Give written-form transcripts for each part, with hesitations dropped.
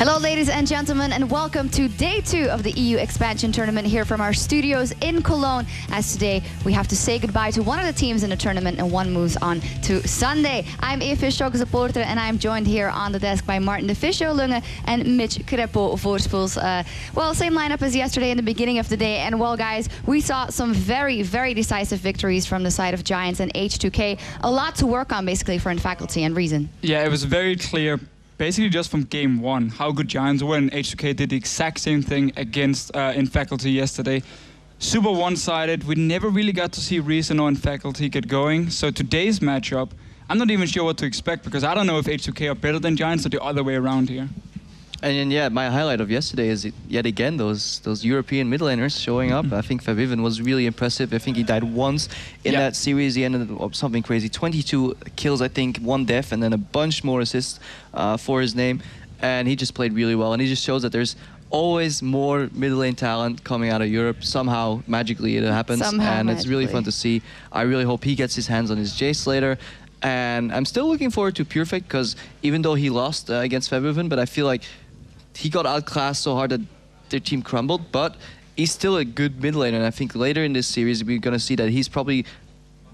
Hello, ladies and gentlemen, and welcome to day 2 of the EU expansion tournament here from our studios in Cologne. As today, we have to say goodbye to one of the teams in the tournament and one moves on to Sunday. I'm Eve Shock supporter, and I'm joined here on the desk by Martin de Fischo Lunge and Mitch Krepo Voorspoels. Well, same lineup as yesterday in the beginning of the day. And well, guys, we saw some very, very decisive victories from the side of Giants and H2K. A lot to work on, basically, for Faculty and Reason. Yeah, it was very clear. Basically just from game 1, how good Giants were, and H2K did the exact same thing against Faculty yesterday. Super one-sided. We never really got to see Reason or Faculty get going. So today's matchup, I'm not even sure what to expect, because I don't know if H2K are better than Giants or the other way around here. And yeah, my highlight of yesterday is yet again those European mid laners showing up. I think Fabiven was really impressive. I think he died once in that series. He ended up something crazy. 22 kills, I think, 1 death, and then a bunch more assists for his name. And he just played really well. And he just shows that there's always more mid lane talent coming out of Europe. Somehow, magically, it happens. And it's really fun to see. I really hope he gets his hands on his Jace later. And I'm still looking forward to Perfect, because even though he lost against Fabiven, but I feel like he got outclassed so hard that their team crumbled, but he's still a good mid laner, and I think later in this series we're going to see that he's probably,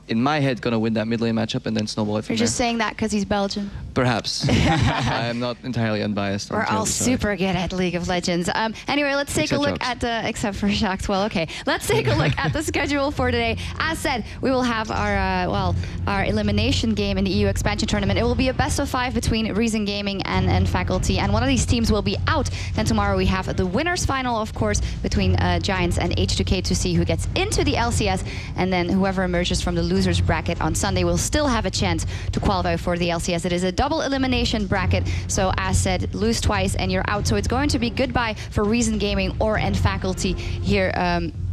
in my head, going to win that mid lane matchup and then snowball it from there. You're just saying that because he's Belgian? Perhaps. I am not entirely unbiased. We're all super good at League of Legends. Anyway, let's take a look at the, except for Shocks, well, okay. Let's take a look at the schedule for today. As said, we will have our, our elimination game in the EU expansion tournament. It will be a best of 5 between Reason Gaming and Faculty, and one of these teams will be out. Then tomorrow we have the winners final, of course, between Giants and H2K to see who gets into the LCS, and then whoever emerges from the losers bracket on Sunday will still have a chance to qualify for the LCS. It is a double elimination bracket, so as said, lose twice and you're out. So it's going to be goodbye for Reason Gaming or Faculty here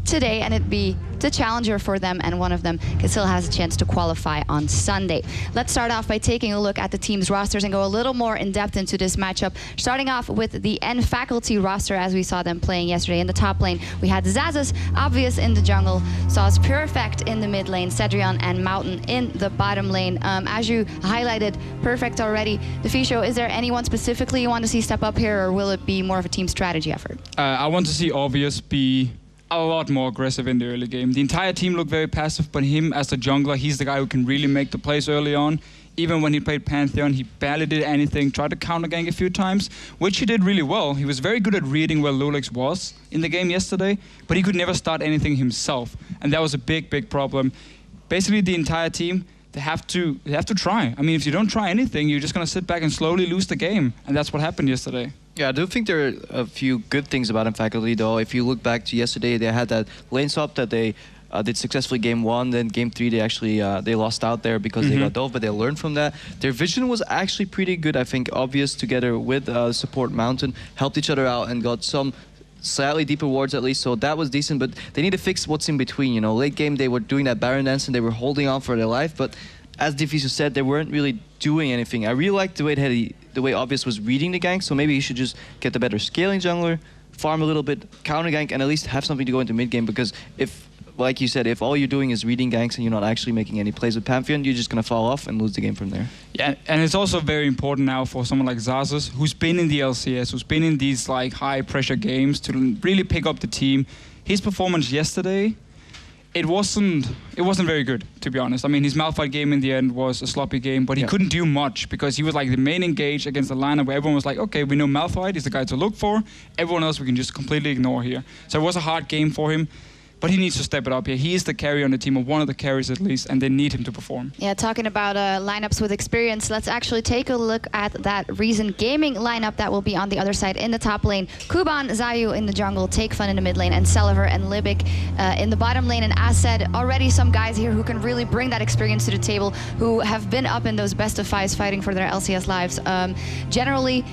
today, and it'd be the challenger for them, and one of them still has a chance to qualify on Sunday. Let's start off by taking a look at the team's rosters and go a little more in depth into this matchup. Starting off with the Faculty roster as we saw them playing yesterday. In the top lane, we had Zazas, Obvious in the jungle, Sauce Perfect in the mid lane, Cedrion and Mountain in the bottom lane. As you highlighted Perfect already, Defisho, is there anyone specifically you want to see step up here, or will it be more of a team strategy effort? I want to see Obvious be a lot more aggressive in the early game. The entire team looked very passive, but him as the jungler, he's the guy who can really make the plays early on. Even when he played Pantheon, he barely did anything, tried to counter gank a few times, which he did really well. He was very good at reading where Lulix was in the game yesterday, but he could never start anything himself, and that was a big, big problem. Basically, the entire team, they have to try. I mean, if you don't try anything, you're just going to sit back and slowly lose the game, and that's what happened yesterday. Yeah, I do think there are a few good things about Faculty, though. If you look back to yesterday, they had that lane swap that they did successfully game 1. Then game 3, they actually they lost out there because they got dove, but they learned from that. Their vision was actually pretty good. I think Obvious together with support Mountain helped each other out and got some slightly deeper wards at least, so that was decent, but they need to fix what's in between. You know, late game they were doing that Baron dance and they were holding on for their life, but as Diffuser said, they weren't really doing anything. I really liked the way Obvious was reading the gank, so maybe he should just get the better scaling jungler, farm a little bit, counter gank, and at least have something to go into mid game, because if, like you said, if all you're doing is reading ganks and you're not actually making any plays with Pantheon, you're just going to fall off and lose the game from there. Yeah, and it's also very important now for someone like Zazas, who's been in the LCS, who's been in these like high pressure games, to really pick up the team. His performance yesterday, it wasn't very good, to be honest. I mean, his Malphite game in the end was a sloppy game, but he couldn't do much because he was like the main engage against the lineup where everyone was like, okay, we know Malphite is the guy to look for. Everyone else we can just completely ignore here. So it was a hard game for him. But he needs to step it up here. He is the carry on the team, or one of the carries at least, and they need him to perform. Yeah, talking about lineups with experience, let's actually take a look at that Reason Gaming lineup that will be on the other side. In the top lane, Kuban, Zayu in the jungle, Take Fun in the mid lane, and Celiver and Libic in the bottom lane. And as said, already some guys here who can really bring that experience to the table, who have been up in those best of 5s fighting for their LCS lives. Generally,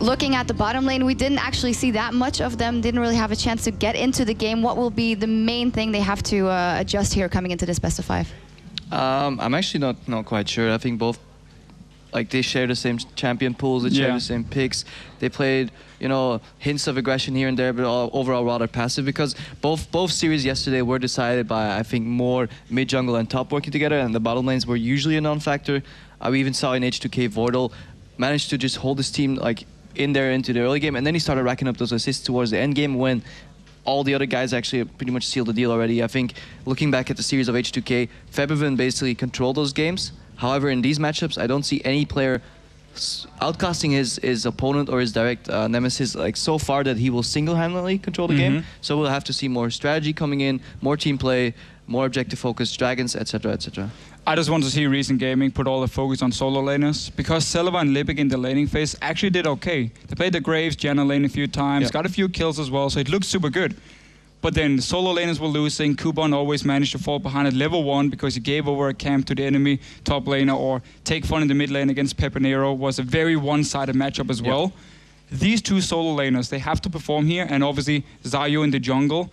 looking at the bottom lane, we didn't actually see that much of them, didn't really have a chance to get into the game. What will be the main thing they have to adjust here coming into this best of 5? I'm actually not quite sure. I think both, like, they share the same champion pools, they share the same picks. They played, you know, hints of aggression here and there, but overall rather passive, because both series yesterday were decided by, I think, more mid jungle and top working together, and the bottom lanes were usually a non-factor. We even saw in H2K Vordel managed to just hold his team like in there into the early game, and then he started racking up those assists towards the end game when all the other guys actually pretty much sealed the deal already. I think looking back at the series of H2K, Febiven basically controlled those games. However, in these matchups, I don't see any player outcasting his opponent or his direct nemesis like so far that he will single-handedly control the game. So we'll have to see more strategy coming in, more team play, more objective focus, dragons, etc., etc. I just want to see Reason Gaming put all the focus on solo laners, because Silva and Lipic in the laning phase actually did okay. They played the Graves, Janna lane a few times, got a few kills as well, so it looked super good. But then the solo laners were losing. Kuban always managed to fall behind at level 1 because he gave over a camp to the enemy top laner, or take fun in the mid lane against Pepinero was a very one-sided matchup as well. These two solo laners, they have to perform here, and obviously Zayu in the jungle.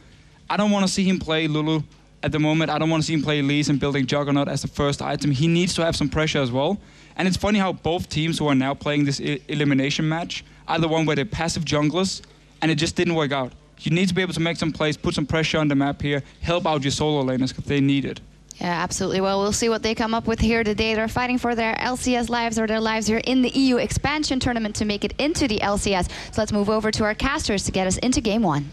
I don't want to see him play Lulu at the moment. I don't want to see him play Lee's and building Juggernaut as the first item. He needs to have some pressure as well. And it's funny how both teams who are now playing this elimination match are the one where they're passive junglers, and it just didn't work out. You need to be able to make some plays, put some pressure on the map here, help out your solo laners if they need it. Yeah, absolutely. Well, we'll see what they come up with here today. They're fighting for their LCS lives, or their lives here in the EU expansion tournament to make it into the LCS. So let's move over to our casters to get us into game 1.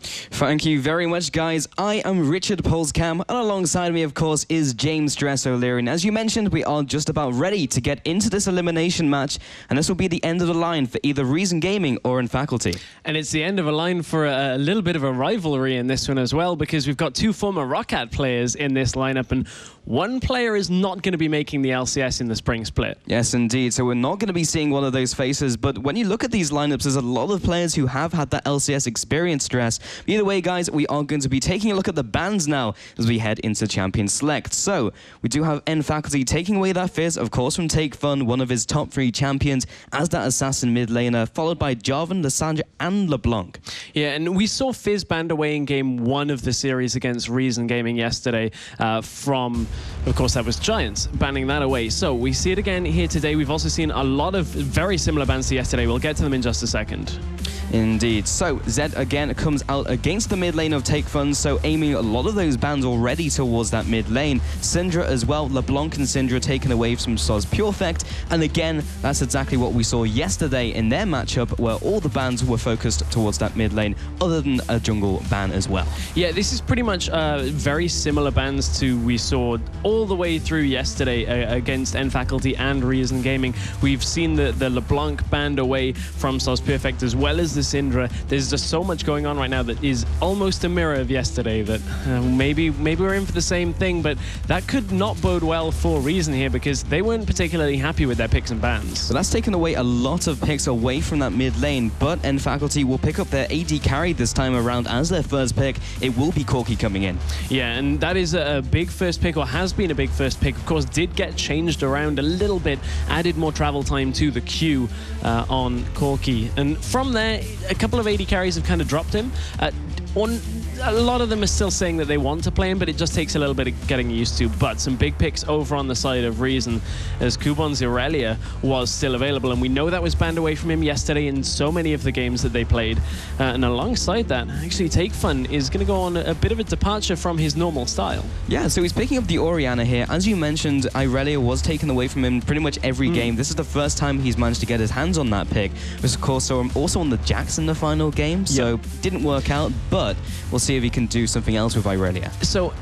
Thank you very much, guys. I am Richard Polscam, and alongside me, of course, is James Dress O'Leary. As you mentioned, we are just about ready to get into this elimination match, and this will be the end of the line for either Reason Gaming or in Faculty. And it's the end of a line for a little bit of a rivalry in this one as well, because we've got 2 former Roccat players in this lineup, and one player is not going to be making the LCS in the spring split. Yes, indeed. So we're not going to be seeing one of those faces, but when you look at these lineups, there's a lot of players who have had that LCS experience, Dress. Either way, guys, we are going to be taking a look at the bans now as we head into Champion Select. So we do have N Faculty taking away that Fizz, of course, from Take Fun, one of his top 3 champions, as that assassin mid laner, followed by Jarvan, Lissandra, and LeBlanc. Yeah, and we saw Fizz banned away in game 1 of the series against Reason Gaming yesterday from, of course, that was Giants, banning that away. So we see it again here today. We've also seen a lot of very similar bans to yesterday. We'll get to them in just a second. Indeed. So Zed again comes out against the mid lane of Take Fun, so aiming a lot of those bans already towards that mid lane. Syndra as well, LeBlanc and Syndra taken away from Soz Purefect, and again, that's exactly what we saw yesterday in their matchup, where all the bans were focused towards that mid lane, other than a jungle ban as well. Yeah, this is pretty much very similar bans to we saw all the way through yesterday against N Faculty and Reason Gaming. We've seen the LeBlanc banned away from Soz Purefect, as well as the Syndra. There's just so much going on right now that is almost a mirror of yesterday, that maybe we're in for the same thing, but that could not bode well for Reason here, because they weren't particularly happy with their picks and bans. So that's taken away a lot of picks away from that mid lane, but N Faculty will pick up their AD carry this time around as their first pick. It will be Corki coming in. Yeah, and that is a big first pick, or has been a big first pick. Of course, did get changed around a little bit, added more travel time to the queue on Corki, and from there a couple of AD carries have kind of dropped him. A lot of them are still saying that they want to play him, but it just takes a little bit of getting used to. But some big picks over on the side of Reason, as Kuban's Irelia was still available, and we know that was banned away from him yesterday in so many of the games that they played. And alongside that, actually Take Fun is going to go on a bit of a departure from his normal style. Yeah, so he's picking up the Orianna here. As you mentioned, Irelia was taken away from him pretty much every game. This is the first time he's managed to get his hands on that pick. Which of course saw him also on the Jax in the final game, so didn't work out, but we'll see if he can do something else with Irelia. So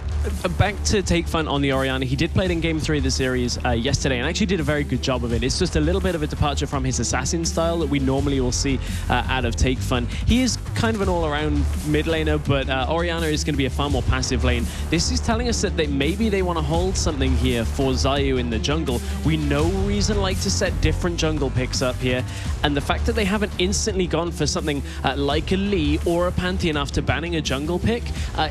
back to Take Fun on the Orianna. He did play it in Game 3 of the series yesterday, and actually did a very good job of it. It's just a little bit of a departure from his assassin style that we normally will see out of Take Fun. He is kind of an all-around mid laner, but Orianna is going to be a far more passive lane. This is telling us that maybe they want to hold something here for Zayu in the jungle. We know Reason like to set different jungle picks up here, and the fact that they haven't instantly gone for something like a Lee or a Pantheon after banning a jungle pick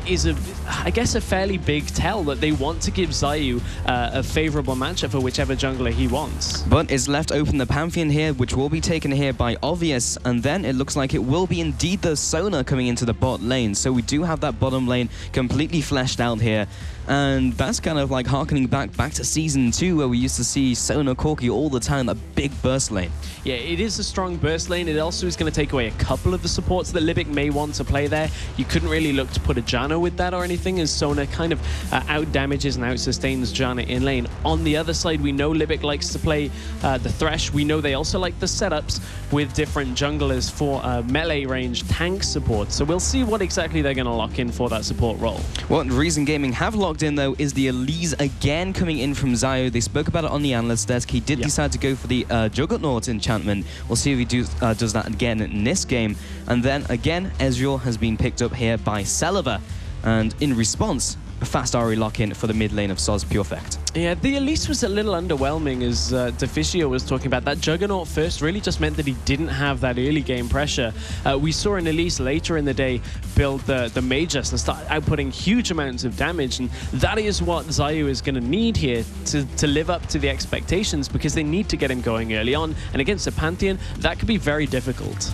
is, I guess, a fairly big tell that they want to give Zayu a favorable matchup for whichever jungler he wants. But it's left open the Pantheon here, which will be taken here by Obvious, and then it looks like it will be indeed the Sona coming into the bot lane. So we do have that bottom lane completely fleshed out here. And that's kind of like harkening back to Season 2, where we used to see Sona Corki all the time, that big burst lane. Yeah, it is a strong burst lane. It also is going to take away a couple of the supports that Libic may want to play there. You couldn't really look to put a Janna with that or anything, as Sona kind of out-damages and out-sustains Janna in lane. On the other side, we know Libic likes to play the Thresh. We know they also like the setups with different junglers for melee range tank support. So we'll see what exactly they're going to lock in for that support role. What Reason Gaming have locked in, though, is the Elise again coming in from Zayo. They spoke about it on the analyst desk. He did decide to go for the Juggernaut enchantment. We'll see if he does that again in this game. And then again, Ezreal has been picked up here by Celiva. And in response, a fast Ahri lock-in for the mid lane of Soz Purefect. Yeah, the Elise was a little underwhelming, as Deficio was talking about. That Juggernaut first really just meant that he didn't have that early game pressure. We saw an Elise later in the day build the Magus and start outputting huge amounts of damage, and that is what Zayu is going to need here to live up to the expectations, because they need to get him going early on, and against a Pantheon, that could be very difficult.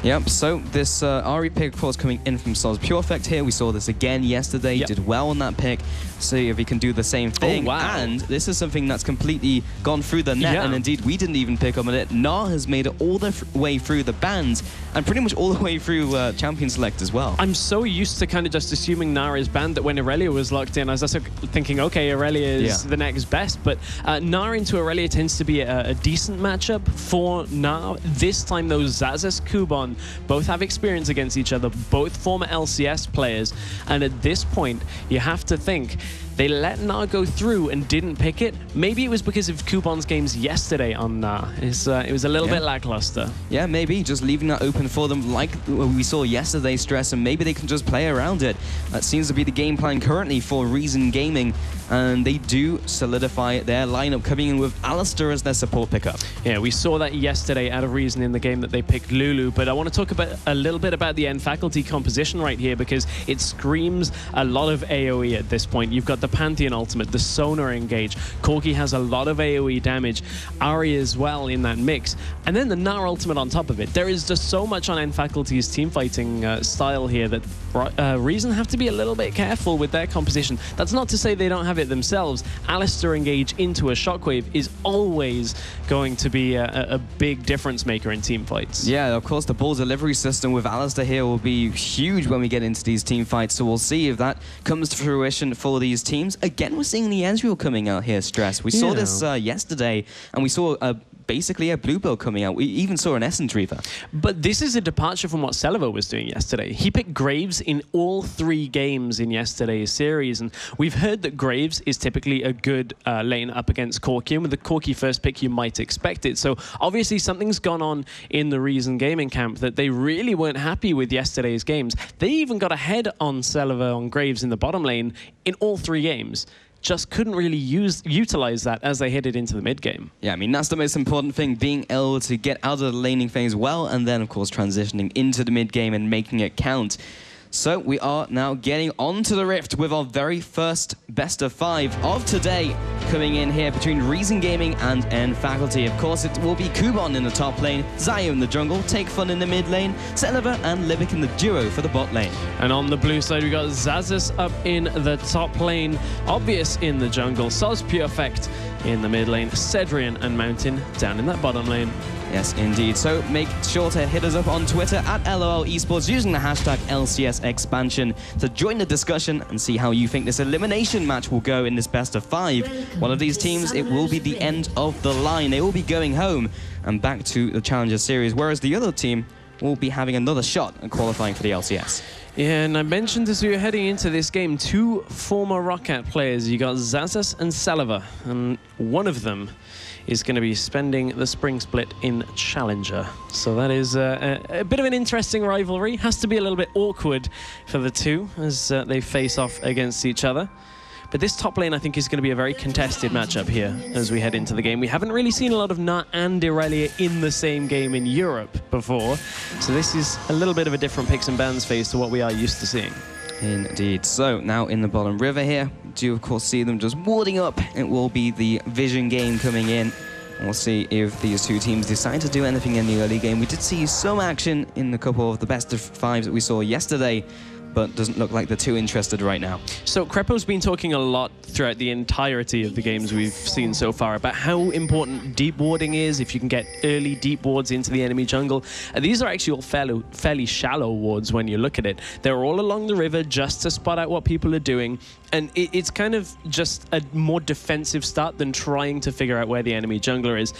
Yep, so this Ahri pick, of course, coming in from Soz Purefect here. We saw this again yesterday. He did well on that pick. See if he can do the same thing. Oh, wow. And this is something that's completely gone through the net, and indeed we didn't even pick up on it. Gnar has made it all the way through the bans and pretty much all the way through Champion Select as well. I'm so used to kind of just assuming Gnar is banned that when Irelia was locked in, I was just thinking, okay, Irelia is the next best. But Gnar into Irelia tends to be a decent matchup for Gnar. This time, though, Xaxus, Kuban both have experience against each other, both former LCS players. And at this point, you have to think, they let Gnar go through and didn't pick it. Maybe it was because of Kuban's games yesterday on Gnar. It was a little bit lackluster. Yeah, maybe just leaving that open for them like we saw yesterday, Stress, and maybe they can just play around it. That seems to be the game plan currently for Reason Gaming, and they do solidify their lineup, coming in with Alistair as their support pickup. Yeah, we saw that yesterday out of Reason in the game that they picked Lulu, but I want to talk about a little bit about the end faculty composition right here, because it screams a lot of AoE at this point. You've got the Pantheon ultimate, the Sonar engage. Corki has a lot of AoE damage. Ahri as well in that mix. And then the Gnar ultimate on top of it. There is just so much on End Faculty's teamfighting style here that Reason have to be a little bit careful with their composition. That's not to say they don't have it themselves. Alistair engage into a Shockwave is always going to be a big difference maker in team fights. Yeah, of course, the ball delivery system with Alistair here will be huge when we get into these team fights, so we'll see if that comes to fruition for these teams. Again, we're seeing the Ezreal coming out here, Stress. We saw this yesterday, and we saw basically a blue build coming out. We even saw an Essence Reaver. But this is a departure from what Celiva was doing yesterday. He picked Graves in all 3 games in yesterday's series, and we've heard that Graves is typically a good lane up against Corki, and with the Corki first pick, you might expect it. So obviously something's gone on in the Reason Gaming camp that they really weren't happy with yesterday's games. They even got ahead on Celiva on Graves in the bottom lane in all 3 games. Just couldn't really utilize that as they headed into the mid game. Yeah, I mean, that's the most important thing, being able to get out of the laning phase well, and then, of course, transitioning into the mid game and making it count. So we are now getting onto the Rift with our very first best of 5 of today, coming in here between Reason Gaming and End Faculty. Of course, it will be Kuban in the top lane, Zayu in the jungle, Take Fun in the mid lane, Celiva and Libic in the duo for the bot lane. And on the blue side, we got Xaxus up in the top lane, Obvious in the jungle, Soz Purefect in the mid lane, Cedrian and Mountain down in that bottom lane. Yes, indeed. So make sure to hit us up on Twitter at LOL Esports using the hashtag LCS Expansion to join the discussion and see how you think this elimination match will go in this best of 5. One of these teams, it will be the end of the line. They will be going home and back to the Challenger Series, whereas the other team will be having another shot at qualifying for the LCS. Yeah, and I mentioned as we were heading into this game, 2 former Roccat players. You got Xaxus and Celiva, and one of them is going to be spending the spring split in Challenger. So that is a bit of an interesting rivalry. Has to be a little bit awkward for the two as they face off against each other. But this top lane, I think, is going to be a very contested matchup here as we head into the game. We haven't really seen a lot of Gnar and Irelia in the same game in Europe before. So this is a little bit of a different picks and bans phase to what we are used to seeing. Indeed. So now in the bottom river here, do you of course see them just warding up. It will be the Vision game coming in. We'll see if these two teams decide to do anything in the early game. We did see some action in a couple of the best of fives that we saw yesterday, but doesn't look like they're too interested right now. So Crepo's been talking a lot throughout the entirety of the games we've seen so far about how important deep warding is, if you can get early deep wards into the enemy jungle. These are actually all fairly shallow wards when you look at it. They're all along the river just to spot out what people are doing. And it's kind of just a more defensive start than trying to figure out where the enemy jungler is.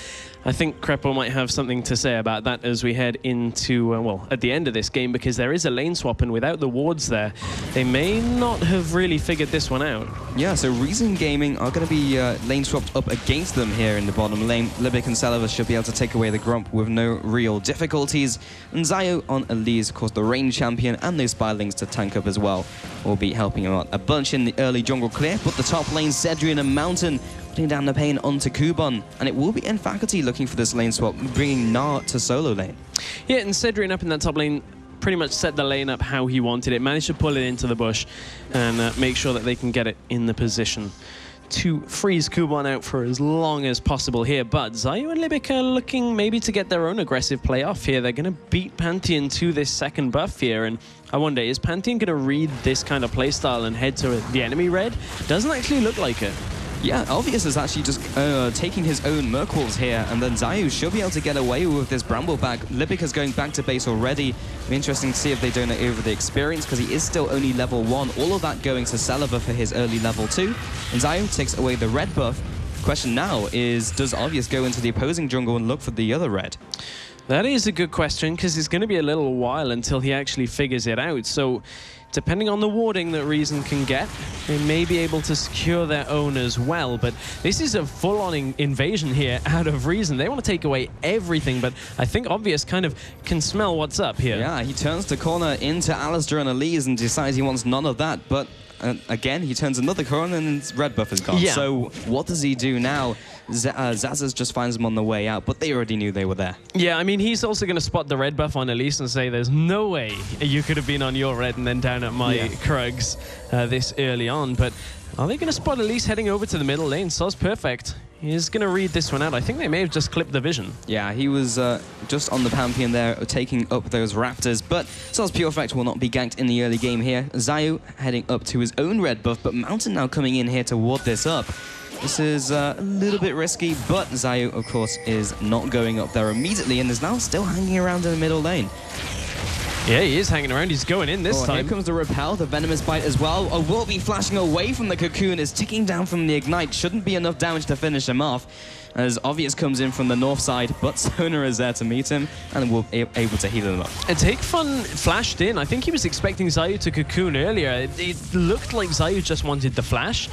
I think Crepo might have something to say about that as we head into, well, at the end of this game, because there is a lane swap, and without the wards there, they may not have really figured this one out. Yeah, so Reason Gaming are going to be lane swapped up against them here in the bottom lane. Libic and Celiva should be able to take away the Grump with no real difficulties. And Zayu on Elise, of course, the range champion, and those Spylings to tank up as well, will be helping him out a bunch in the early jungle clear. But the top lane, Cedrian and Mountain, putting down the pain onto Kuban. And it will be N Faculty looking for this lane swap, bringing Gnar to solo lane. Yeah, and Cedrian up in that top lane pretty much set the lane up how he wanted it, managed to pull it into the bush and make sure that they can get it in the position to freeze Kuban out for as long as possible here. But Zayu and Libic are looking maybe to get their own aggressive play off here. They're going to beat Pantheon to this second buff here, and I wonder, is Pantheon going to read this kind of playstyle and head to the enemy red? Doesn't actually look like it. Yeah, Obvious is actually just taking his own Merkwolves here, and then Zayu should be able to get away with this Brambleback. Libic is going back to base already. It'll be interesting to see if they donate over the experience, because he is still only level 1. All of that going to Celiva for his early level 2. And Zayu takes away the red buff. The question now is, does Obvious go into the opposing jungle and look for the other red? That is a good question, because it's going to be a little while until he actually figures it out. So depending on the warding that Reason can get, they may be able to secure their own as well. But this is a full-on invasion here out of Reason. They want to take away everything, but I think Obvious kind of can smell what's up here. Yeah, he turns the corner into Alistair and Elise and decides he wants none of that. But again, he turns another corner and his red buff is gone. Yeah. So what does he do now? Zazas just finds them on the way out, but they already knew they were there. Yeah, I mean, he's also going to spot the red buff on Elise and say, there's no way you could have been on your red and then down at my Krugs this early on. But are they going to spot Elise heading over to the middle lane? So's perfect. He's going to read this one out. I think they may have just clipped the vision. Yeah, he was just on the Pantheon there, taking up those Raptors. But Sol's Pure Effect will not be ganked in the early game here. Zayu heading up to his own red buff, but Mountain now coming in here to ward this up. This is a little bit risky, but Zayu, of course, is not going up there immediately and is now still hanging around in the middle lane. Yeah, he is hanging around. He's going in this time. Here comes the Repel, the Venomous Bite as well. Will be flashing away from the Cocoon, is ticking down from the Ignite. Shouldn't be enough damage to finish him off, as Obvious comes in from the north side, but Sona is there to meet him and will be able to heal him up. And Take Fun flashed in. I think he was expecting Zayu to Cocoon earlier. It looked like Zayu just wanted the flash,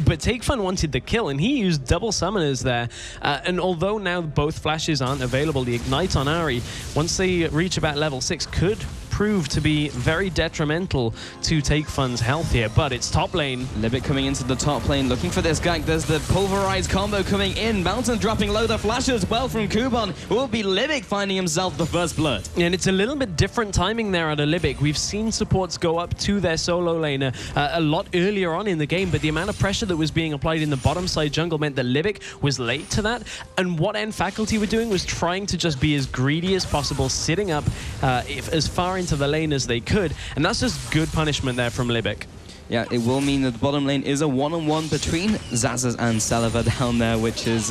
but Take Fun wanted the kill, and he used double summoners there. And although now both flashes aren't available, the Ignite on Ahri, once they reach about level 6, could prove to be very detrimental to Take Fun's health here, but it's top lane. Libic coming into the top lane, looking for this gank. There's the Pulverized combo coming in. Mountain dropping low, the flash as well from Kuban. Will be Libic finding himself the first blood. And it's a little bit different timing there out of Libic. We've seen supports go up to their solo laner a lot earlier on in the game, but the amount of pressure that was being applied in the bottom side jungle meant that Libic was late to that. And what N Faculty were doing was trying to just be as greedy as possible, sitting up as far into the lane as they could, and that's just good punishment there from Libic. Yeah, it will mean that the bottom lane is a one-on-one between Zazas and Celiva down there, which is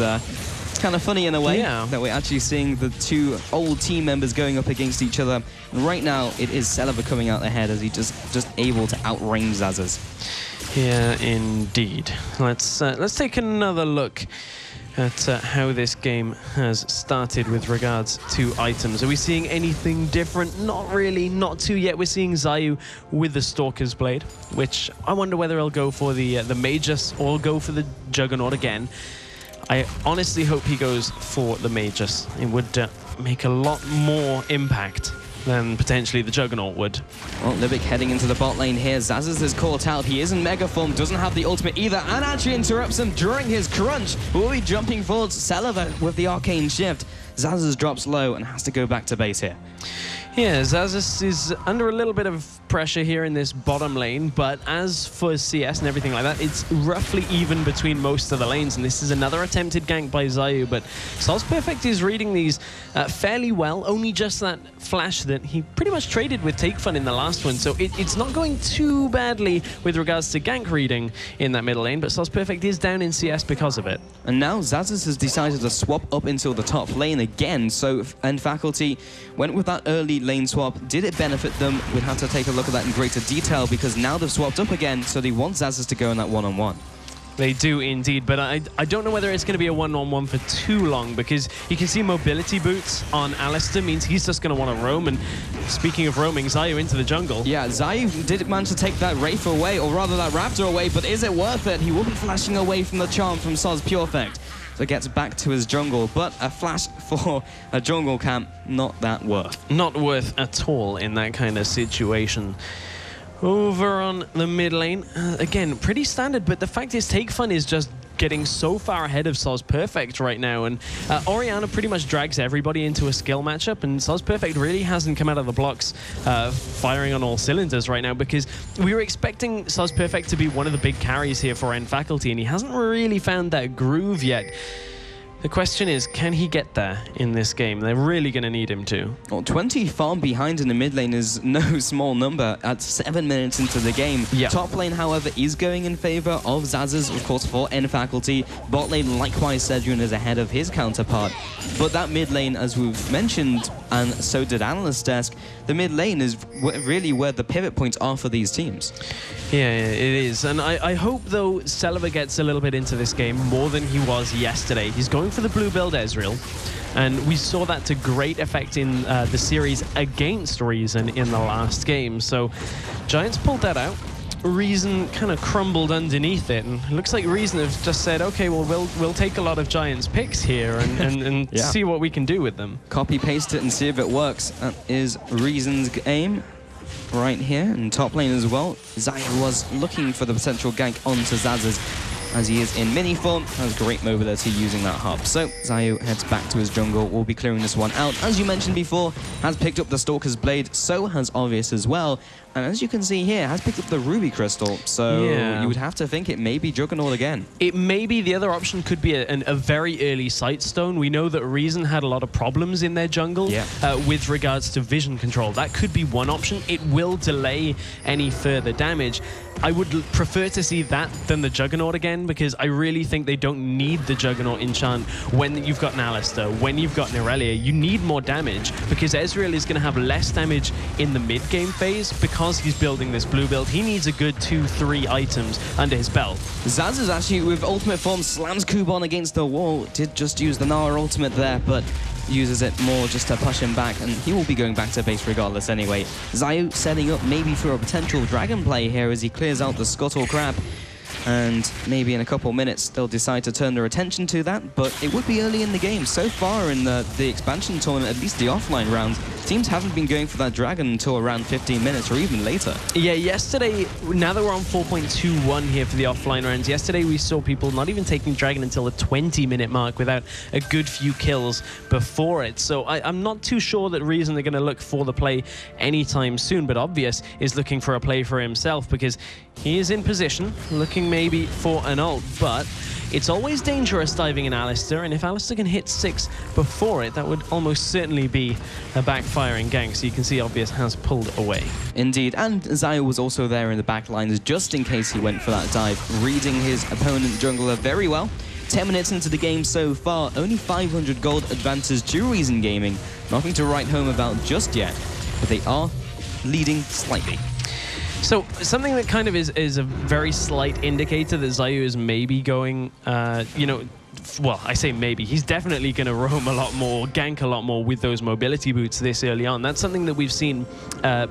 kind of funny in a way, that we're actually seeing the two old team members going up against each other. And right now, it is Celiva coming out ahead as he just able to outrange Zazas. Yeah, indeed. Let's take another look at how this game has started with regards to items. Are we seeing anything different? Not really, not too yet. We're seeing Zayu with the Stalker's Blade, which I wonder whether he'll go for the Magus or go for the Juggernaut again. I honestly hope he goes for the Magus. It would make a lot more impact than potentially the Juggernaut would. Well, Libic heading into the bot lane here. Zazas is caught out. He is in Mega Form, doesn't have the ultimate either, and actually interrupts him during his crunch. Will be jumping forwards Celiva with the Arcane Shift. Zazas drops low and has to go back to base here. Yeah, Xaxus is under a little bit of pressure here in this bottom lane, but as for CS and everything like that, it's roughly even between most of the lanes, and this is another attempted gank by Zayu, but SozPerfect is reading these fairly well, only just that flash that he pretty much traded with TakeFun in the last one, so it's not going too badly with regards to gank reading in that middle lane, but SozPerfect is down in CS because of it. And now Xaxus has decided to swap up into the top lane again, so Faculty went with that early lane swap. Did it benefit them? We'd have to take a look at that in greater detail, because now they've swapped up again, so they want Xaxus to go in that one-on-one. They do indeed, but I don't know whether it's going to be a one-on-one for too long, because you can see mobility boots on Alistar means he's just going to want to roam, and speaking of roaming, Zayu into the jungle. Yeah, Zayu did manage to take that Wraith away, or rather that Raptor away, but is it worth it? He will be flashing away from the charm from SozPerfect. So gets back to his jungle, but a flash for a jungle camp, not that worth. Not worth at all in that kind of situation. Over on the mid lane, again, pretty standard, but the fact is TakeFun is just getting so far ahead of SozPerfect right now, and Orianna pretty much drags everybody into a skill matchup, and SozPerfect really hasn't come out of the blocks firing on all cylinders right now, because we were expecting SozPerfect to be one of the big carries here for Faculty, and he hasn't really found that groove yet. The question is, can he get there in this game? They're really going to need him to. Well, 20 farm behind in the mid lane is no small number at 7 minutes into the game. Yeah. Top lane, however, is going in favor of Xaxus, of course, for Faculty. Bot lane, likewise, Sedrun is ahead of his counterpart. But that mid lane, as we've mentioned, and so did Analyst Desk, the mid lane is really where the pivot points are for these teams. Yeah, it is. And I hope, though, Celiva gets a little bit into this game more than he was yesterday. He's going for the blue build Ezreal, and we saw that to great effect in the series against Reason in the last game. So Giants pulled that out. Reason kind of crumbled underneath it, and it looks like Reason have just said, okay, well, we'll take a lot of Giants picks here and yeah, see what we can do with them. Copy paste it and see if it works. That is Reason's aim right here, and top lane as well. Zayu was looking for the potential gank onto Xaxus, as he is in mini form, has great mobility using that hub. So Zayu heads back to his jungle, will be clearing this one out. As you mentioned before, has picked up the Stalker's Blade, so has Obvious as well. And as you can see here, has picked up the Ruby Crystal, so yeah, you would have to think it may be Juggernaut again. It may be. The other option could be a very early Sightstone. We know that Reason had a lot of problems in their jungle with regards to vision control. That could be one option. It will delay any further damage. I would prefer to see that than the Juggernaut again, because I really think they don't need the Juggernaut enchant when you've got an Alistar, when you've got an Irelia. You need more damage, because Ezreal is going to have less damage in the mid-game phase because he's building this blue build. He needs a good 2-3 items under his belt. Xaxus actually, with ultimate form, slams Kuban against the wall. Did just use the Nara ultimate there, but uses it more just to push him back, and he will be going back to base regardless anyway. Zayu setting up maybe for a potential dragon play here as he clears out the Scuttle Crab, and maybe in a couple minutes they'll decide to turn their attention to that, but it would be early in the game. So far in the expansion tournament, at least the offline rounds, teams haven't been going for that dragon until around 15 minutes or even later. Yeah, yesterday, now that we're on 4.21 here for the offline rounds, yesterday we saw people not even taking dragon until the 20-minute mark without a good few kills before it. So I'm not too sure that Reason are going to look for the play anytime soon, but Obvious is looking for a play for himself, because he is in position, looking maybe for an ult, but it's always dangerous diving an Alistar, and if Alistar can hit 6 before it, that would almost certainly be a backfiring gank, so you can see Obvious has pulled away. Indeed, and Zayu was also there in the back lines just in case he went for that dive, reading his opponent jungler very well. 10 minutes into the game so far, only 500 gold advances to Reason Gaming. Nothing to write home about just yet, but they are leading slightly. So something that kind of is a very slight indicator that Zayu is maybe going, you know, well, I say maybe. He's definitely going to roam a lot more, gank a lot more with those mobility boots this early on. That's something that we've seen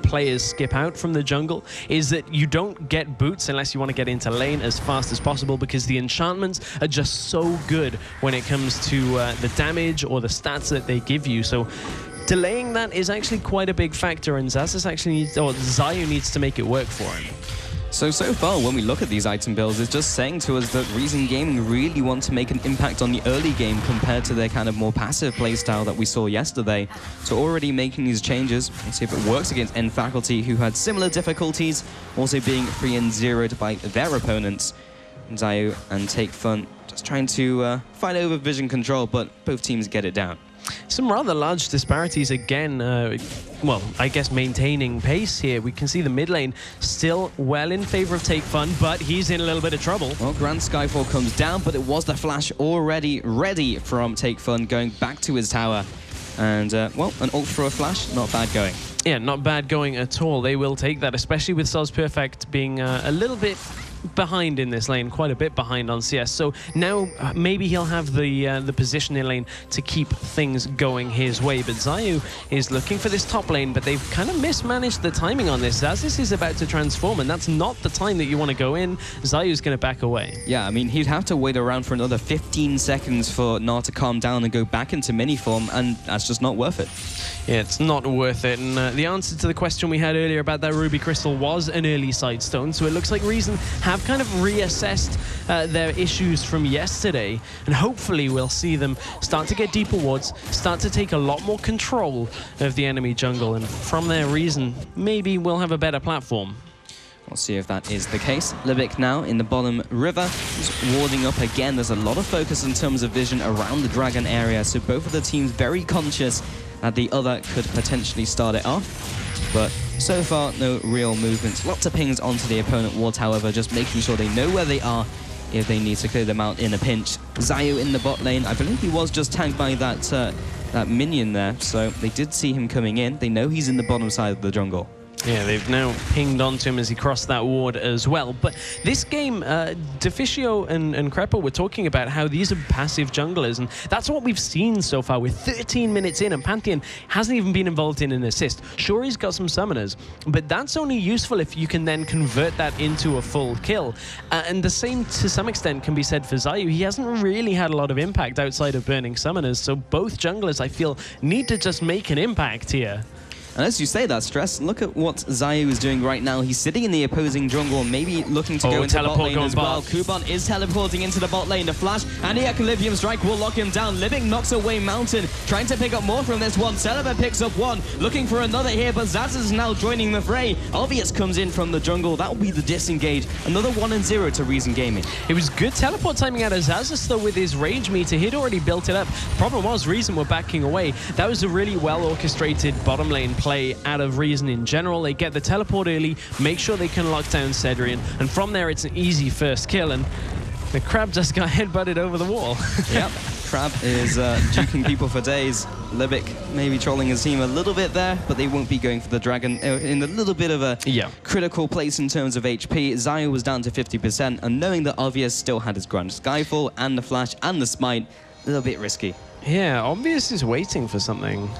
players skip out from the jungle, is that you don't get boots unless you want to get into lane as fast as possible, because the enchantments are just so good when it comes to the damage or the stats that they give you. So delaying that is actually quite a big factor, and Xaxus actually needs, or Zayu needs to make it work for him. So far, when we look at these item builds, it's just saying to us that Reason Gaming really want to make an impact on the early game compared to their kind of more passive playstyle that we saw yesterday. So already making these changes, let's see if it works against N Faculty, who had similar difficulties, also being 3-0'd by their opponents. Zayu and Take Fun just trying to fight over vision control, but both teams get it down. Some rather large disparities again. Well, I guess maintaining pace here. We can see the mid lane still well in favor of Take Fun, but he's in a little bit of trouble. Well, Grand Skyfall comes down, but it was the flash already ready from Take Fun going back to his tower. And, well, an ult for a flash, not bad going. Yeah, not bad going at all. They will take that, especially with Soz Perfect being a little bit behind in this lane, quite a bit behind on CS. So now maybe he'll have the position in lane to keep things going his way. But Zayu is looking for this top lane, but they've kind of mismanaged the timing on this. As this is about to transform, and that's not the time that you want to go in, Zayu's going to back away. Yeah, I mean, he'd have to wait around for another 15 seconds for Gnar to calm down and go back into mini form, and that's just not worth it. Yeah, it's not worth it. And the answer to the question we had earlier about that Ruby Crystal was an early side stone. So it looks like Reason have kind of reassessed their issues from yesterday. And hopefully we'll see them start to get deeper wards, start to take a lot more control of the enemy jungle. And from there, Reason maybe will have a better platform. We'll see if that is the case. Libic now in the bottom river, just warding up again. There's a lot of focus in terms of vision around the dragon area. So both of the teams very conscious that the other could potentially start it off. But so far, no real movements. Lots of pings onto the opponent wards, however, just making sure they know where they are if they need to clear them out in a pinch. Zayu in the bot lane. I believe he was just tagged by that minion there, so they did see him coming in. They know he's in the bottom side of the jungle. Yeah, they've now pinged onto him as he crossed that ward as well. But this game, Deficio and Crepa were talking about how these are passive junglers, and that's what we've seen so far. We're 13 minutes in, and Pantheon hasn't even been involved in an assist. Sure, he's got some summoners, but that's only useful if you can then convert that into a full kill. And the same, to some extent, can be said for Zayu. He hasn't really had a lot of impact outside of burning summoners, so both junglers, I feel, need to just make an impact here. And as you say that, Stress, look at what Zayu is doing right now. He's sitting in the opposing jungle, maybe looking to go into the bot lane as well. Kuban is teleporting into the bot lane. The flash and the Ecolivium Strike will lock him down. Libic knocks away Mountain, trying to pick up more from this one. Celeber picks up one, looking for another here, but Zaz is now joining the fray. Obvious comes in from the jungle. That will be the disengage. Another 1-0 to Reason Gaming. It was good teleport timing out of Zazas, though, with his rage meter. He'd already built it up. The problem was Reason were backing away. That was a really well-orchestrated bottom lane play out of Reason in general. They get the teleport early, make sure they can lock down Cedrian, and from there it's an easy first kill, and the Crab just got headbutted over the wall. Yep, Crab is juking people for days. Libic maybe trolling his team a little bit there, but they won't be going for the dragon in a little bit of a critical place in terms of HP. Zayu was down to 50%, and knowing that Obvious still had his Grand Skyfall and the Flash and the Smite, a little bit risky. Yeah, Obvious is waiting for something.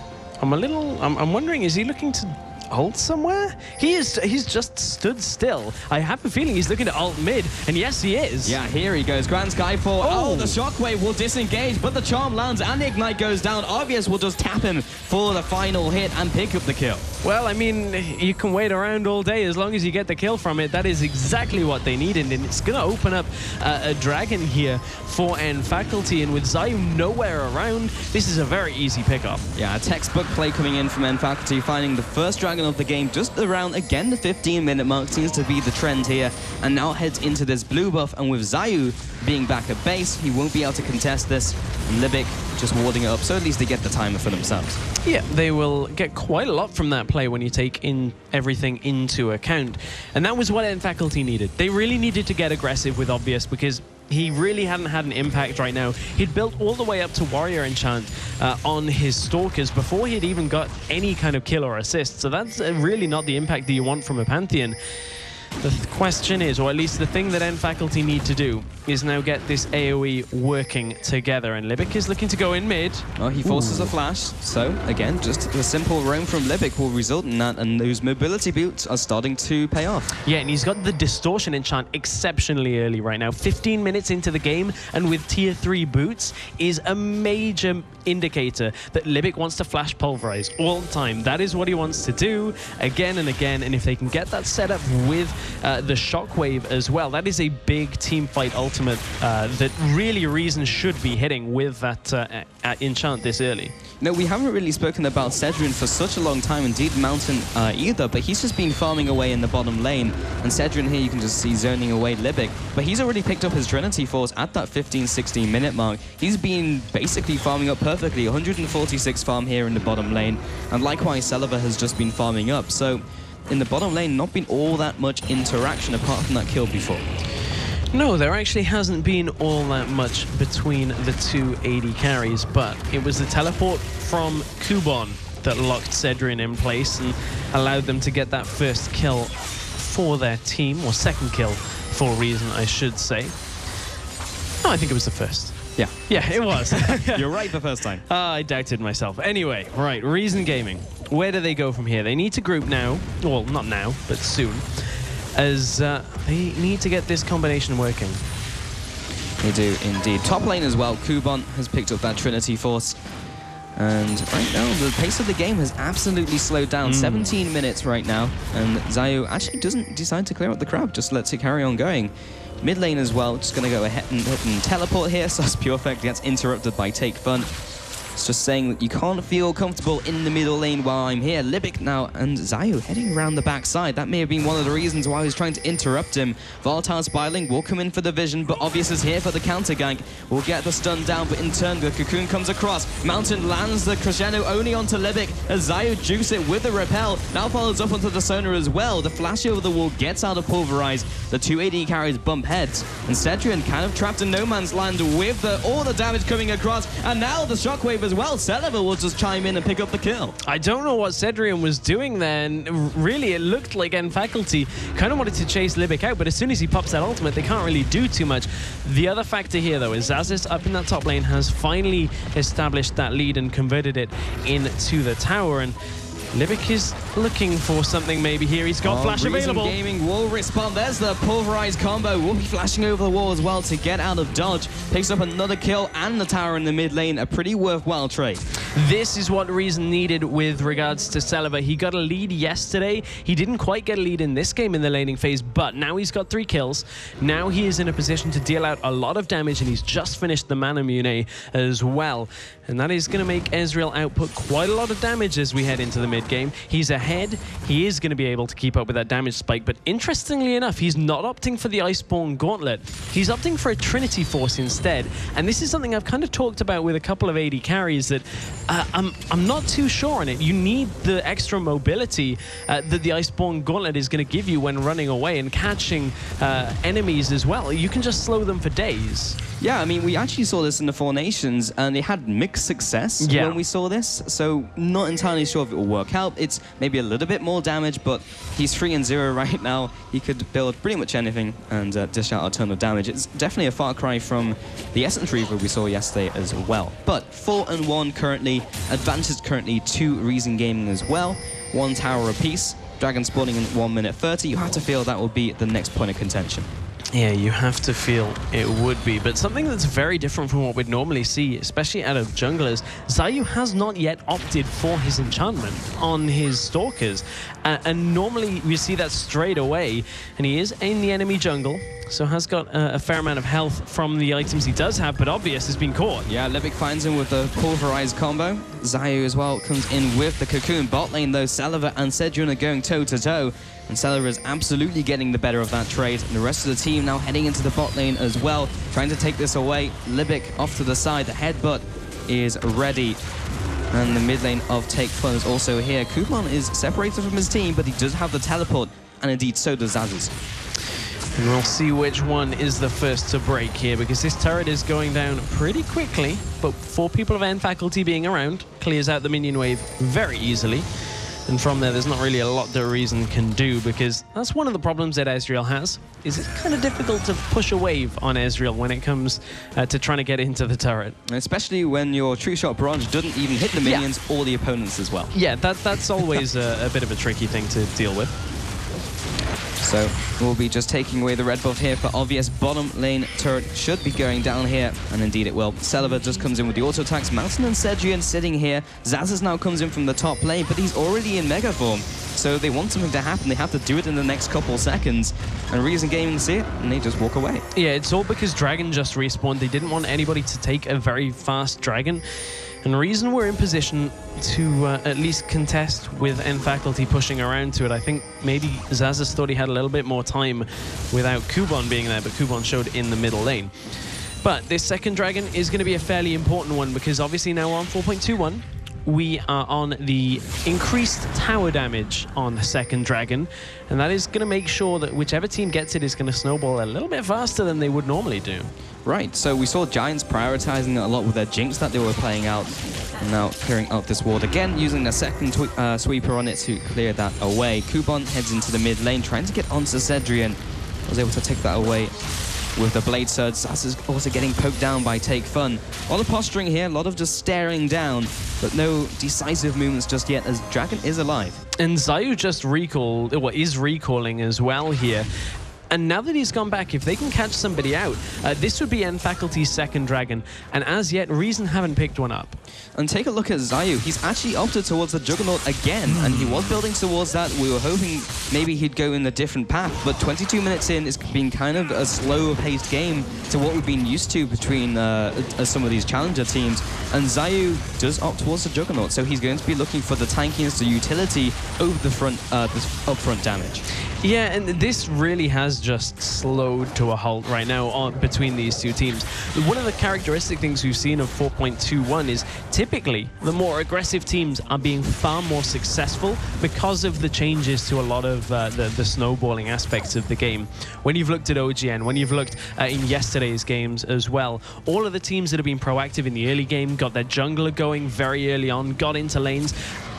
I'm wondering, is he looking to ult somewhere? He's just stood still. I have a feeling he's looking to ult mid, and yes, he is. Yeah, here he goes. Grand Skyfall. Oh, the Shockwave will disengage, but the Charm lands and the Ignite goes down. Obvious will just tap him for the final hit and pick up the kill. Well, I mean, you can wait around all day as long as you get the kill from it. That is exactly what they needed, and it's going to open up a dragon here for N Faculty, and with Zayu nowhere around, this is a very easy pickup. Yeah, a textbook play coming in from N Faculty, finding the first dragon of the game just around, again, the 15-minute mark seems to be the trend here, and now heads into this blue buff, and with Zayu being back at base, he won't be able to contest this. Libic just warding it up, so at least they get the timer for themselves. Yeah, they will get quite a lot from that play when you take in everything into account. And that was what N Faculty needed. They really needed to get aggressive with Obvious, because he really hadn't had an impact right now. He'd built all the way up to Warrior Enchant on his Stalkers before he'd even got any kind of kill or assist. So that's really not the impact that you want from a Pantheon. The question is, or at least the thing that N Faculty need to do, is now get this AoE working together. And Libic is looking to go in mid. Well, he forces a flash. So, again, just a simple roam from Libic will result in that, and those mobility boots are starting to pay off. Yeah, and he's got the Distortion enchant exceptionally early right now. 15 minutes into the game, and with tier 3 boots is a major indicator that Libic wants to flash pulverize all the time. That is what he wants to do again and again, and if they can get that set up with the Shockwave as well. That is a big team fight ultimate that really Reason should be hitting with that enchant this early. No, we haven't really spoken about Cedrian for such a long time, indeed Mountain either, but he's just been farming away in the bottom lane. And Cedrian here, you can just see zoning away Libic, but he's already picked up his Trinity Force at that 15-16 minute mark. He's been basically farming up perfectly, 146 farm here in the bottom lane, and likewise Celiva has just been farming up. So in the bottom lane, not been all that much interaction apart from that kill before. No, there actually hasn't been all that much between the two AD carries, but it was the teleport from Kubon that locked Cedrian in place and allowed them to get that first kill for their team, or second kill for Reason, I should say. No, I think it was the first. Yeah. Yeah, it was. You're right the first time. I doubted myself. Anyway, right, Reason Gaming. Where do they go from here? They need to group now. Well, not now, but soon. As they need to get this combination working. They do indeed. Top lane as well, Kubon has picked up that Trinity Force. And right now, the pace of the game has absolutely slowed down. 17 minutes right now. And Zayu actually doesn't decide to clear up the crowd, just lets it carry on going. Mid lane as well, just going to go ahead and teleport here. So Purefect gets interrupted by Take Fun. It's just saying that you can't feel comfortable in the middle lane while I'm here. Libic now and Zayu heading around the backside. That may have been one of the reasons why he was trying to interrupt him. Volatile Spiraling will come in for the vision, but Obvious is here for the counter gank. Will get the stun down, but in turn the Cocoon comes across. Mountain lands the crescendo only onto Libic as Zayu jukes it with the repel. Now follows up onto the Sonar as well. The flash over the wall gets out of Pulverize. The two AD carries bump heads. And Cedrian kind of trapped in no man's land with all the damage coming across. And now the Shockwave as well. Celiva will just chime in and pick up the kill. I don't know what Cedrian was doing then. Really, it looked like Faculty kind of wanted to chase Libic out, but as soon as he pops that ultimate, they can't really do too much. The other factor here, though, is Xaxis up in that top lane has finally established that lead and converted it into the tower. And Libic is looking for something maybe here. He's got flash available. Gaming will respond. There's the Pulverize combo. Will be flashing over the wall as well to get out of dodge. Picks up another kill and the tower in the mid lane. A pretty worthwhile trade. This is what Reason needed with regards to Celiva. He got a lead yesterday. He didn't quite get a lead in this game in the laning phase, but now he's got 3 kills. Now he is in a position to deal out a lot of damage, and he's just finished the Mana Mune as well. And that is going to make Ezreal output quite a lot of damage as we head into the mid game. He's ahead. He is going to be able to keep up with that damage spike, but interestingly enough, he's not opting for the Iceborne Gauntlet. He's opting for a Trinity Force instead, and this is something I've kind of talked about with a couple of AD carries that I'm not too sure on it. You need the extra mobility that the Iceborne Gauntlet is going to give you when running away and catching enemies as well. You can just slow them for days. Yeah, I mean, we actually saw this in the Four Nations, and they had mixed success when we saw this, so not entirely sure if it will work out. It's maybe a little bit more damage, but he's 3-0 right now. He could build pretty much anything and dish out a ton of damage. It's definitely a far cry from the Essence Reaver we saw yesterday as well. But 4-1 currently, advantage currently to Reason Gaming as well. 1 tower apiece, Dragon spawning in 1 minute 30. You have to feel that will be the next point of contention. Yeah, you have to feel it would be. But something that's very different from what we'd normally see, especially out of junglers, Zayu has not yet opted for his enchantment on his Stalkers. And normally we see that straight away. And he is in the enemy jungle, so has got a fair amount of health from the items he does have, but Obvious has been caught. Yeah, Libic finds him with the Pulverize combo. Zayu as well comes in with the Cocoon. Bot lane, though, Celiva and Cedrian are going toe-to-toe. And Celiva is absolutely getting the better of that trade. And the rest of the team now heading into the bot lane as well, trying to take this away. Libic off to the side. The headbutt is ready. And the mid lane of Take Fun is also here. Kubon is separated from his team, but he does have the teleport. And indeed, so does Xaxis. And we'll see which one is the first to break here, because this turret is going down pretty quickly. But 4 people of Faculty being around clears out the minion wave very easily. And from there's not really a lot that Reason can do, because that's one of the problems that Ezreal has, is it's kind of difficult to push a wave on Ezreal when it comes to trying to get into the turret. Especially when your True Shot Barrage doesn't even hit the minions or the opponents as well. Yeah, that's always a bit of a tricky thing to deal with. So we'll be just taking away the red buff here for obvious. Bottom lane turret should be going down here, and indeed it will. Celiva just comes in with the auto attacks. Mountain and Sedrian sitting here. Xaxus now comes in from the top lane, but he's already in mega form. So they want something to happen. They have to do it in the next couple seconds. And Reason Gaming see it, and they just walk away. Yeah, it's all because Dragon just respawned. They didn't want anybody to take a very fast Dragon. And Reason were in position to at least contest with N-Faculty pushing around to it. I think maybe Xaxus thought he had a little bit more time without Kubon being there, but Kubon showed in the middle lane. But this second Dragon is going to be a fairly important one, because obviously now we're on 4.21. We are on the increased tower damage on the second Dragon, and that is going to make sure that whichever team gets it is going to snowball a little bit faster than they would normally do. Right, so we saw Giants prioritizing it a lot with their Jinx that they were playing out, and now clearing out this ward again, using their second sweeper on it to clear that away. Kubon heads into the mid lane, trying to get onto Sedrian. Was able to take that away with the Blade Surge. Xaxus is also getting poked down by Take Fun. A lot of posturing here, a lot of just staring down, but no decisive movements just yet, as Dragon is alive. And Zayu just recalled, well, is recalling as well here. And now that he's gone back, if they can catch somebody out, this would be N-Faculty's second Dragon. And as yet, Reason haven't picked one up. And take a look at Zayu. He's actually opted towards the Juggernaut again, and he was building towards that. We were hoping maybe he'd go in a different path, but 22 minutes in, it's been kind of a slower-paced game to what we've been used to between some of these challenger teams. And Zayu does opt towards the Juggernaut, so he's going to be looking for the tankiness, the utility over the front, this upfront damage. Yeah, and this really has just slowed to a halt right now between these two teams. One of the characteristic things we've seen of 4.21 is typically the more aggressive teams are being far more successful because of the changes to a lot of the snowballing aspects of the game. When you've looked at OGN, when you've looked in yesterday's games as well, all of the teams that have been proactive in the early game, got their jungler going very early on, got into lanes,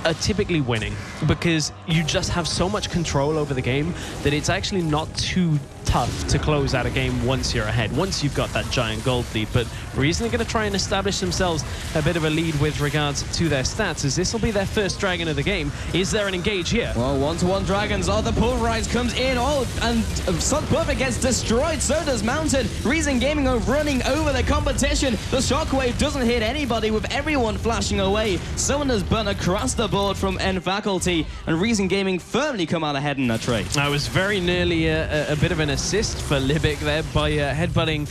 are typically winning, because you just have so much control over the game that it's actually not too tough to close out a game once you're ahead, once you've got that giant gold lead. But Reason are going to try and establish themselves a bit of a lead with regards to their stats, as this will be their first Dragon of the game. Is there an engage here? Well, 1-to-1 Dragons. Oh, the Pulverize comes in. Oh, and Sun Perfect gets destroyed. So does Mountain. Reason Gaming are running over the competition. The Shockwave doesn't hit anybody, with everyone flashing away. Someone has burnt across the board from N-Faculty, and Reason Gaming firmly come out ahead in that trade. I was very nearly a bit of an assist for Libic there by headbutting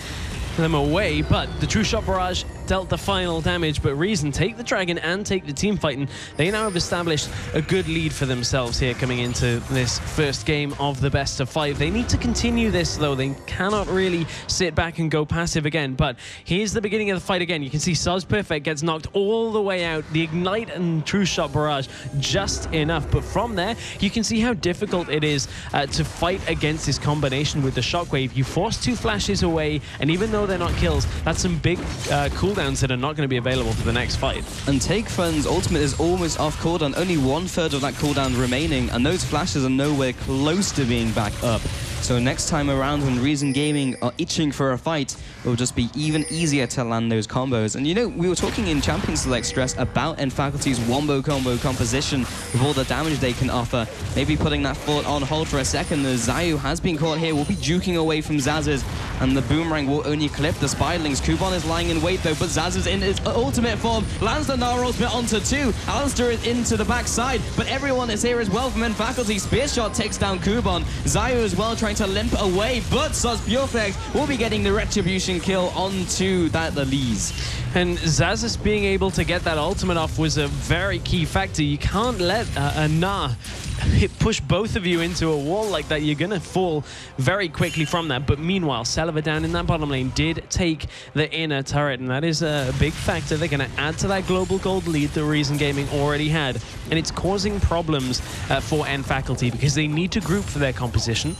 them away, but the True Shot Barrage dealt the final damage. But Reason take the Dragon and take the team fight, and they now have established a good lead for themselves here coming into this first game of the best of 5. They need to continue this though. They cannot really sit back and go passive again. But here's the beginning of the fight again. You can see Suz Perfect gets knocked all the way out. The Ignite and True Shot Barrage just enough, but from there you can see how difficult it is to fight against this combination with the Shockwave. You force 2 flashes away, and even though they're not kills, that's some big cooldowns that are not going to be available for the next fight. And Take Fun's ultimate is almost off cooldown, only 1/3 of that cooldown remaining, and those flashes are nowhere close to being back up. So next time around, when Reason Gaming are itching for a fight, it will just be even easier to land those combos. And you know, we were talking in Champion Select Stress about N-Faculty's wombo combo composition with all the damage they can offer. Maybe putting that thought on hold for a second, as Zayu has been caught here. We'll be juking away from Xaxus, and the Boomerang will only clip the Spiderlings. Kubon is lying in wait though, but Xaxus in his ultimate form lands the Nara ultimate onto 2. Alistair is into the backside, but everyone is here as well from N-Faculty. Spear Shot takes down Kubon. Zayu as well trying to limp away, but Suz Perfect will be getting the Retribution kill onto that Elise. And Xaxus being able to get that ultimate off was a very key factor. You can't let a Nah push both of you into a wall like that. You're going to fall very quickly from that. But meanwhile, Celiva down in that bottom lane did take the inner turret, and that is a big factor. They're going to add to that global gold lead that Reason Gaming already had. And it's causing problems for N-Faculty, because they need to group for their composition.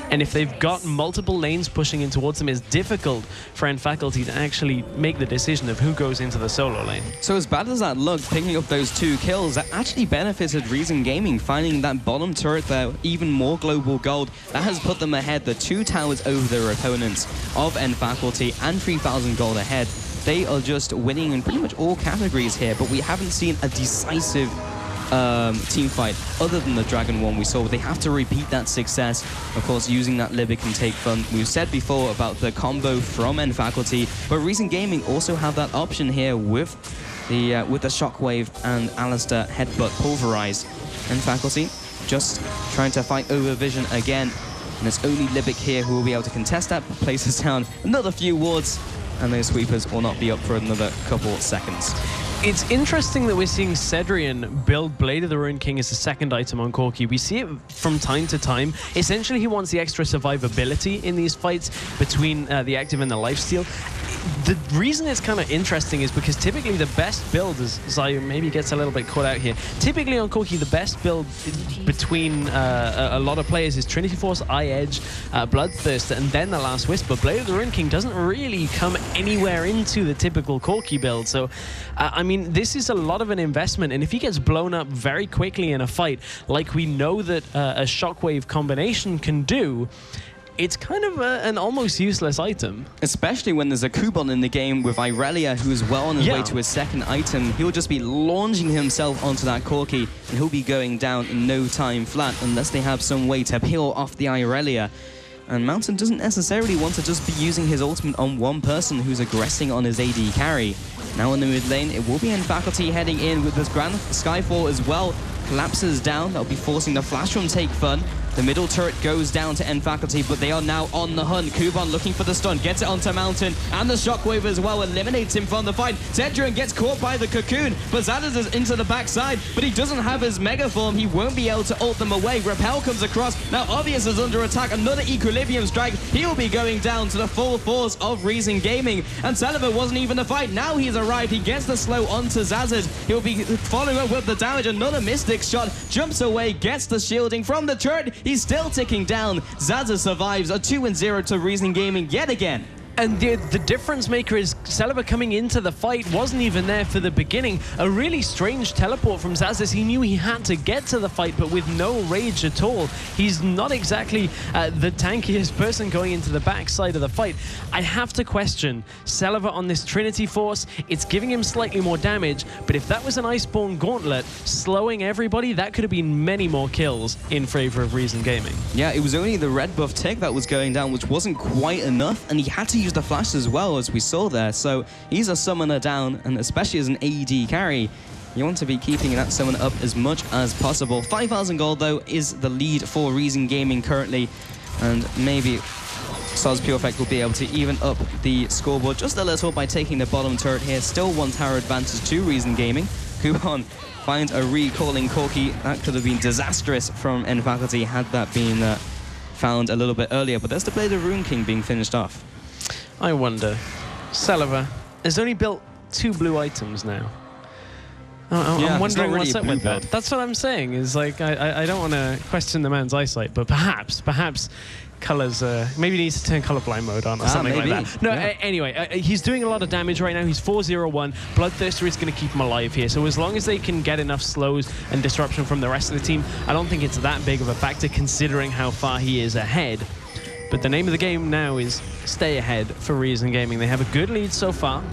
And if they've got multiple lanes pushing in towards them, it's difficult for N-Faculty to actually make the decision of who goes into the solo lane. So as bad as that looked, picking up those 2 kills, that actually benefited Reason Gaming, finding that bottom turret there, even more global gold. That has put them ahead, the 2 towers over their opponents of N-Faculty, and 3,000 gold ahead. They are just winning in pretty much all categories here, but we haven't seen a decisive team fight other than the Dragon one we saw. They have to repeat that success, of course, using that Libic and Take Fun. We've said before about the combo from N-Faculty, but Reason Gaming also have that option here with the Shockwave and Alistair Headbutt Pulverize. N-Faculty just trying to fight over Vision again, and it's only Libic here who will be able to contest that, places down another few wards, and those sweepers will not be up for another couple seconds. It's interesting that we're seeing Cedrian build Blade of the Ruined King as a second item on Corki. We see it from time to time. Essentially, he wants the extra survivability in these fights between the active and the lifesteal. The reason it's kind of interesting is because typically the best build, as Zayu maybe gets a little bit caught out here, typically on Corki the best build between a lot of players is Trinity Force, Eye Edge, Bloodthirster, and then the Last Whisper. Blade of the Ruined King doesn't really come anywhere into the typical Corki build, so I mean, this is a lot of an investment, and if he gets blown up very quickly in a fight, like we know that a Shockwave combination can do, it's kind of an almost useless item. Especially when there's a Kuban in the game with Irelia, who is well on his way to his second item. He'll just be launching himself onto that Corki, and he'll be going down in no time flat unless they have some way to peel off the Irelia. And Mountain doesn't necessarily want to just be using his ultimate on one person who's aggressing on his AD carry. Now in the mid lane, it will be N-Faculty heading in with this Grand Skyfall as well. Collapses down, that'll be forcing the flash from Take Fun. The middle turret goes down to N-Faculty, but they are now on the hunt. Kuban looking for the stun, gets it onto Mountain, and the Shockwave as well eliminates him from the fight. Cedrian gets caught by the Cocoon, but Zadaz is into the backside, but he doesn't have his Mega Form. He won't be able to ult them away. Repel comes across. Now Obvious is under attack. Another Equilibrium strike. He'll be going down to the full force of Reason Gaming, and Celeber wasn't even a fight. Now he's arrived. He gets the slow onto Zazaz. He'll be following up with the damage. Another Mystic shot. Jumps away, gets the shielding from the turret. He's still ticking down. Zaza survives a 2-0 to Reason Gaming yet again. And the difference maker is Celeber coming into the fight wasn't even there for the beginning. A really strange teleport from Zazas. He knew he had to get to the fight, but with no rage at all. He's not exactly the tankiest person going into the backside of the fight. I have to question Celeber on this Trinity Force. It's giving him slightly more damage, but if that was an Iceborne Gauntlet slowing everybody, that could have been many more kills in favor of Reason Gaming. Yeah, it was only the red buff tick that was going down, which wasn't quite enough, and he had to use the flash as well, as we saw there. So he's a summoner down, and especially as an AD carry, you want to be keeping that summon up as much as possible. 5,000 gold, though, is the lead for Reason Gaming currently, and maybe Stars Pure Effect will be able to even up the scoreboard just a little by taking the bottom turret here. Still one tower advantage to Reason Gaming. Kuban finds a recalling Corki. That could have been disastrous from N-Faculty had that been found a little bit earlier, but there's the Blade of Ruined King being finished off. I wonder. Celeber has only built 2 blue items now. I'm wondering really what's up with that. That's what I'm saying, is like, I don't want to question the man's eyesight, but perhaps colors, maybe he needs to turn colorblind mode on or something like that. No, anyway, he's doing a lot of damage right now. He's 4-0-1. Bloodthirster is going to keep him alive here. So as long as they can get enough slows and disruption from the rest of the team, I don't think it's that big of a factor considering how far he is ahead. But the name of the game now is stay ahead for Reason Gaming. They have a good lead so far,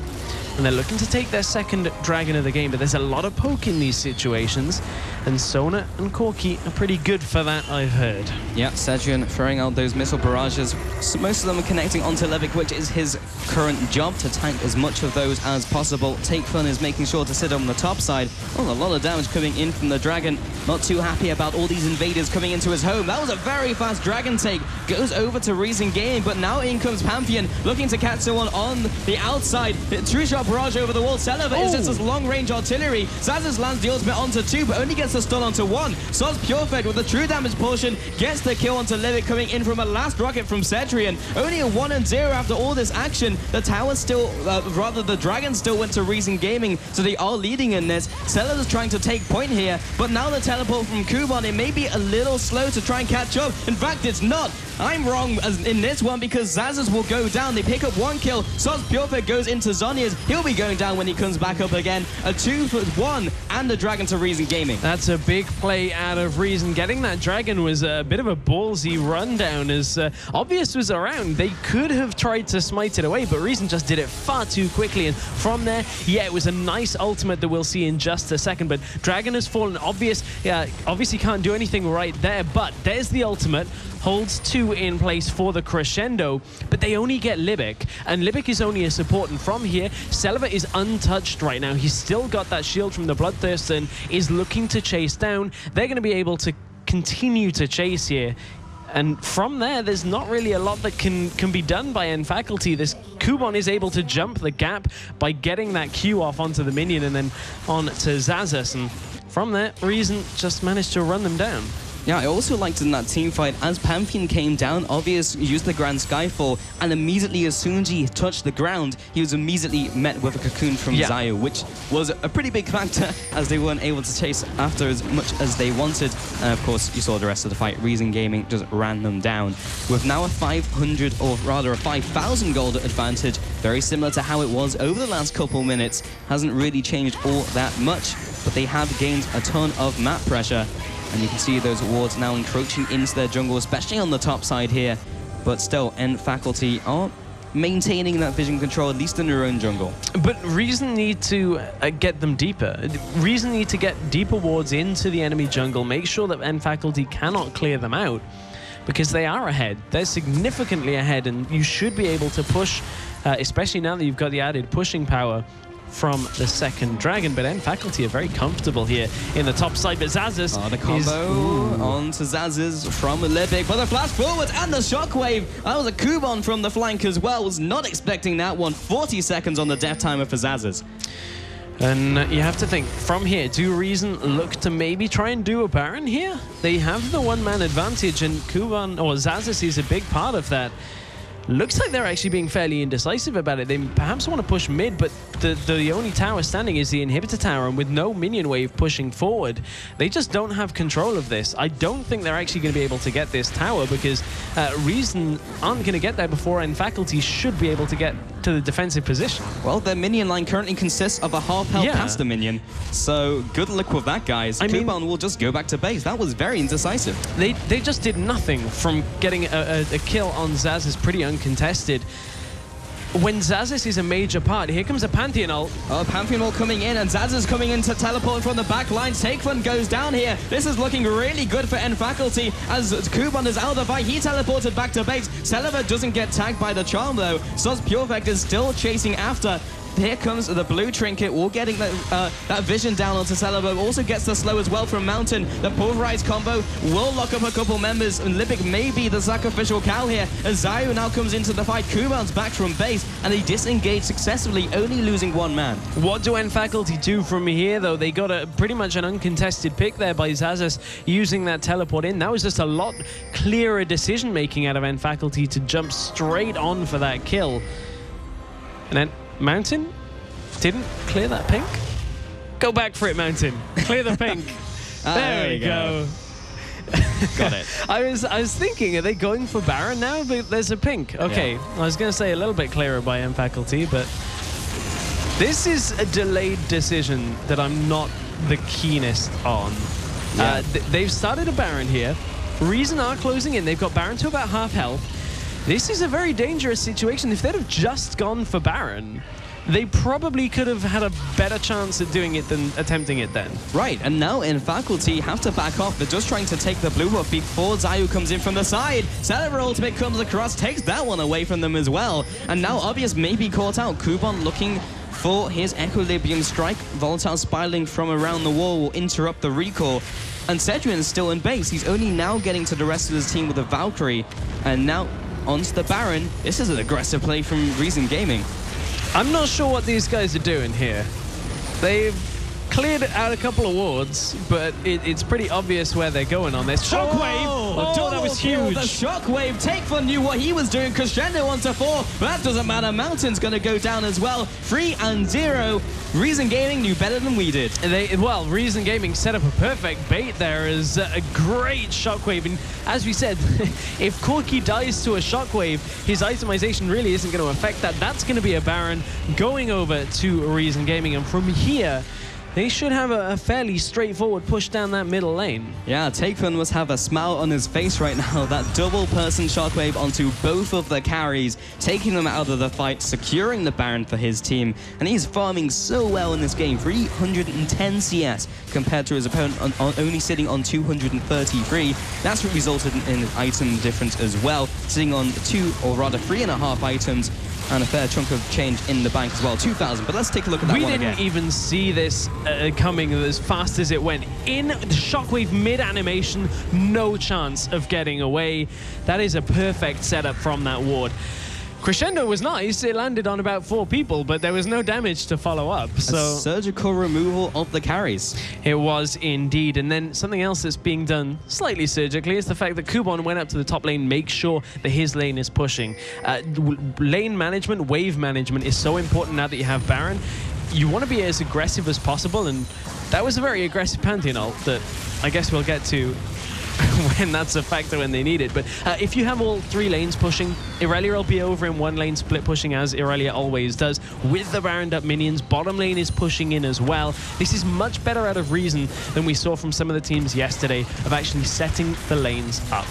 and they're looking to take their second dragon of the game, but there's a lot of poke in these situations, and Sona and Corki are pretty good for that, I've heard. Yeah, Cedrian throwing out those missile barrages. So most of them are connecting onto Levick, which is his current job, to tank as much of those as possible. Take Fun is making sure to sit on the top side. Oh, a lot of damage coming in from the dragon. Not too happy about all these invaders coming into his home. That was a very fast dragon take. Goes over to Reason Gaming, but now in comes Pantheon, looking to catch someone on the outside. True shot barrage over the wall. Celeber is just as long-range artillery. Zazas lands the ultimate onto 2, but only gets the stun onto 1. Soz Pure Effect with the true damage portion gets the kill onto Levick, coming in from a last rocket from Cedrian. Only a 1-0 after all this action. The tower still, rather the dragon still went to Reason Gaming, so they are leading in this. Celeber's trying to take point here, but now the teleport from Kuban, it may be a little slow to try and catch up. In fact, it's not. I'm wrong in this one because Zazas will go down. They pick up 1 kill. Sos Purefect goes into Zhonya's. He'll be going down when he comes back up again. A 2-for-1 and a Dragon to Reason Gaming. That's a big play out of Reason. Getting that Dragon was a bit of a ballsy rundown as Obvious was around. They could have tried to smite it away, but Reason just did it far too quickly. And from there, yeah, it was a nice ultimate that we'll see in just a second. But Dragon has fallen. Obvious, yeah, obviously can't do anything right there, but there's the ultimate. Holds 2 in place for the crescendo, but they only get Libic, and Libic is only a support, and from here, Celiva is untouched right now. He's still got that shield from the Bloodthirst and is looking to chase down. They're going to be able to continue to chase here. And from there, there's not really a lot that can be done by N Faculty. This Kubon is able to jump the gap by getting that Q off onto the minion and then on to Zazas. And from there, Reason just managed to run them down. Yeah, I also liked in that team fight, as Pantheon came down, Obvious used the Grand Skyfall, and immediately as soon as he touched the ground, he was immediately met with a cocoon from Zayu, which was a pretty big factor, as they weren't able to chase after as much as they wanted. And of course, you saw the rest of the fight. Reason Gaming just ran them down. With now a 500, or rather a 5,000 gold advantage, very similar to how it was over the last couple minutes. Hasn't really changed all that much, but they have gained a ton of map pressure. And you can see those wards now encroaching into their jungle, especially on the top side here. But still, N Faculty are maintaining that vision control, at least in their own jungle. But Reason need to get them deeper. Reason need to get deeper wards into the enemy jungle, make sure that N Faculty cannot clear them out, because they are ahead. They're significantly ahead, and you should be able to push, especially now that you've got the added pushing power from the second Dragon. But N Faculty are very comfortable here in the top side. But Zazas the combo onto Zazas from Libic, but the flash forward and the shockwave. That was a Kubon from the flank as well. Was not expecting that one. 40 seconds on the death timer for Zazas. And you have to think, from here, do Reason look to maybe try and do a Baron here? They have the one-man advantage, and Kubon, or Zazas, is a big part of that. Looks like they're actually being fairly indecisive about it. They perhaps want to push mid, but the only tower standing is the inhibitor tower, and with no minion wave pushing forward, they just don't have control of this. I don't think they're actually going to be able to get this tower, because Reason aren't going to get there before N Faculty should be able to get to the defensive position. Well, their minion line currently consists of a half-health caster minion, so good luck with that, guys. Kubon will just go back to base. That was very indecisive. They just did nothing from getting a kill on Zazas pretty uncontested. When Zazas is a major part, here comes a Pantheon ult. Oh, Pantheon ult coming in, and Zazas coming in to teleport from the back line. Takefun goes down here. This is looking really good for N Faculty, as Kubon is out of the fight. He teleported back to base. Celiva doesn't get tagged by the charm, though. Sos Purefect is still chasing after. Here comes the blue trinket, all getting that vision down onto Celiva. Also gets the slow as well from Mountain. The pulverized combo will lock up a couple members, and Libic may be the sacrificial cow here. As Zayu now comes into the fight, Kubon's back from base, and they disengage successfully, only losing 1 man. What do N Faculty do from here, though? They got pretty much an uncontested pick there by Zazas using that teleport in. That was just a lot clearer decision-making out of N Faculty to jump straight on for that kill. And then Mountain didn't clear that pink. Go back for it, Mountain. Clear the pink. There we go. Got it. I was thinking, are they going for Baron now? But there's a pink. Okay, I was going to say a little bit clearer by M Faculty, but this is a delayed decision that I'm not the keenest on. They've started a Baron here. Reason are closing in. They've got Baron to about half health. This is a very dangerous situation. If they'd have just gone for Baron, they probably could have had a better chance at doing it than attempting it then. Right, and now N Faculty have to back off. They're just trying to take the blue buff before Zayu comes in from the side. Celiva ultimate comes across, takes that one away from them as well. And now Obvious may be caught out. Kubon looking for his Equilibrium strike. Volatile spiraling from around the wall will interrupt the recall. And Cedrian's still in base. He's only now getting to the rest of his team with a Valkyrie. And now onto the Baron. This is an aggressive play from Reason Gaming. I'm not sure what these guys are doing here. They've cleared out a couple of wards, but it's pretty obvious where they're going on this. Shockwave! Oh, that was huge. The Shockwave. Take Fun knew what he was doing. Crescendo onto 4, but that doesn't matter. Mountain's going to go down as well. 3-0. Reason Gaming knew better than we did. Well, Reason Gaming set up a perfect bait there as a great Shockwave. And as we said, if Corki dies to a Shockwave, his itemization really isn't going to affect that. That's going to be a Baron going over to Reason Gaming. And from here, they should have a fairly straightforward push down that middle lane. Yeah, Takefun must have a smile on his face right now. That double-person Shockwave onto both of the carries, taking them out of the fight, securing the Baron for his team. And he's farming so well in this game. 310 CS compared to his opponent only sitting on 233. That's what resulted in an item difference as well, sitting on 2, or rather 3.5 items. And a fair chunk of change in the bank as well, 2,000. But let's take a look at that one again. We didn't even see this coming as fast as it went. In the Shockwave mid-animation, no chance of getting away. That is a perfect setup from that ward. Crescendo was nice. It landed on about 4 people, but there was no damage to follow up. So a surgical removal of the carries. It was indeed. And then something else that's being done slightly surgically is the fact that Kubon went up to the top lane, make sure that his lane is pushing. Lane management, wave management is so important now that you have Baron. You want to be as aggressive as possible, and that was a very aggressive Pantheon ult that I guess we'll get to when that's a factor when they need it. But if you have all 3 lanes pushing, Irelia will be over in 1 lane split pushing, as Irelia always does. With the Baroned up minions, bottom lane is pushing in as well. This is much better out of Reason than we saw from some of the teams yesterday of actually setting the lanes up.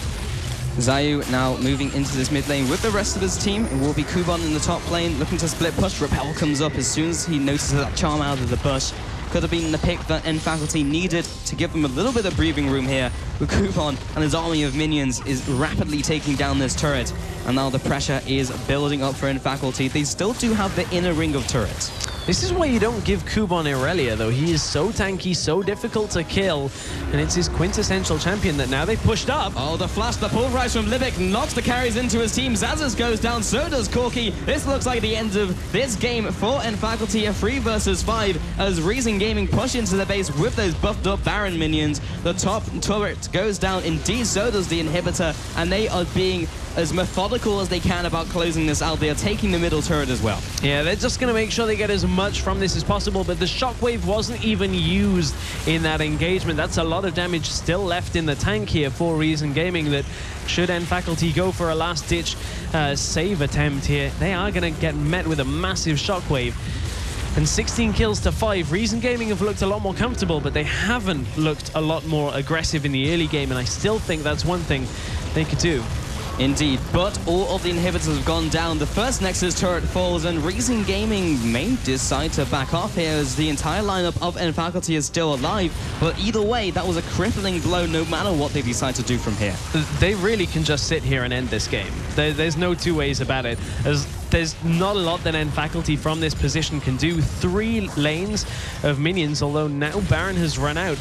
Zayu now moving into this mid lane with the rest of his team. It will be Kubon in the top lane looking to split push. Repel comes up as soon as he notices that charm out of the bush. Could have been the pick that N Faculty needed to give them a little bit of breathing room here. With Kubon and his army of minions is rapidly taking down this turret. And now the pressure is building up for N Faculty. They still do have the inner ring of turrets. This is why you don't give Kubon Irelia, though. He is so tanky, so difficult to kill, and it's his quintessential champion that now they've pushed up. Oh, the flash, the pulverize from Libic knocks the carries into his team. Zazas goes down, so does Corki. This looks like the end of this game for N Faculty, a 3 versus 5, as Reason Gaming push into the base with those buffed up Baron minions. The top turret goes down, indeed, so does the inhibitor, and they are being as methodical as they can about closing this out. They are taking the middle turret as well. Yeah, they're just going to make sure they get as much from this as possible, but the Shockwave wasn't even used in that engagement. That's a lot of damage still left in the tank here for Reason Gaming that should N Faculty go for a last-ditch save attempt here, they are going to get met with a massive Shockwave. And 16 kills to 5. Reason Gaming have looked a lot more comfortable, but they haven't looked a lot more aggressive in the early game, and I still think that's one thing they could do. Indeed, but all of the inhibitors have gone down. The first Nexus turret falls, and Reason Gaming may decide to back off here as the entire lineup of N Faculty is still alive. But either way, that was a crippling blow no matter what they decide to do from here. They really can just sit here and end this game. There's no 2 ways about it. There's not a lot that N Faculty from this position can do. 3 lanes of minions, although now Baron has run out.